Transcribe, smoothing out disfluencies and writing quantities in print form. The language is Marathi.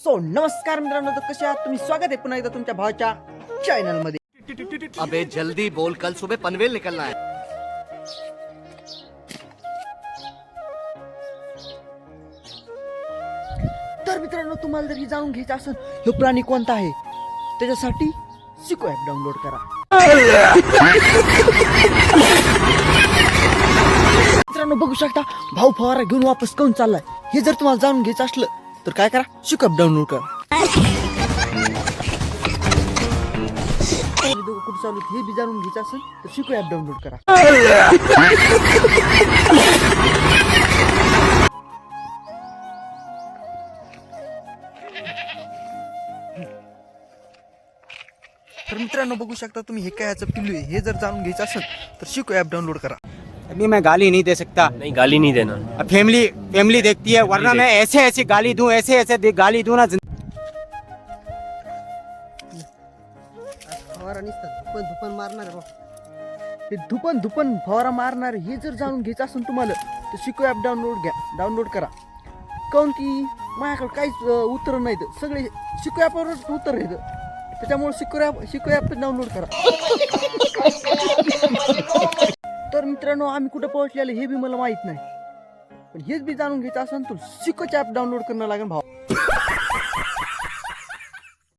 नमस्कार मित्रांनो, तर कसे आहात तुम्ही? स्वागत आहे पुन्हा एकदा तुमच्या भावाच्या चॅनल मध्ये. अबे जल्दी बोल, कल सुबह पनवेल निकलना है. तर मित्रांनो, तुम्हाला जर हे जाणून घ्यायचं असेल हे प्राणी कोणता आहे, त्याच्यासाठी सिको ॲप डाउनलोड करा. मित्रांनो बघू शकता, भाऊ फवारा घेऊन वापस कोण चाललाय. हे जर तुम्हाला जाणून घ्यायचं असलं तर काय करा, सिको ॲप डाउनलोड करा. कुठे चालू हे बी जाणून घ्यायचं असेल तर सिको ॲप डाउनलोड करा. तर मित्रांनो बघू शकता तुम्ही, हे काय याचं पिल्लू आहे. हे जर जाणून घ्यायचं असेल तर सिको ॲप डाउनलोड करा. अभी मैं गाली नहीं दे सकता. नहीं, गाली नहीं देना. अब फैमिली देखती है, वरना मैं ऐसे गाली दूं, ऐसे गाली दूं ना. हे धुपन फवारा मारणार हे जर जाणून घ्यायचं असेल तुम्हाला तर सिको ॲप डाउनलोड करा. काऊन की माझ्याकडे काहीच उत्तर नाहीत, सगळे सिको ॲपवरच उत्तर आहेत. त्याच्यामुळे सिको ॲप डाउनलोड करा. तर मित्रांनो, आम्ही कुठं पोहोचलेलो हे बी मला माहित नाही, पण हेच बी जाणून घ्यायचं असेल तर सिकोचे ॲप डाउनलोड करणं लागेल भाऊ.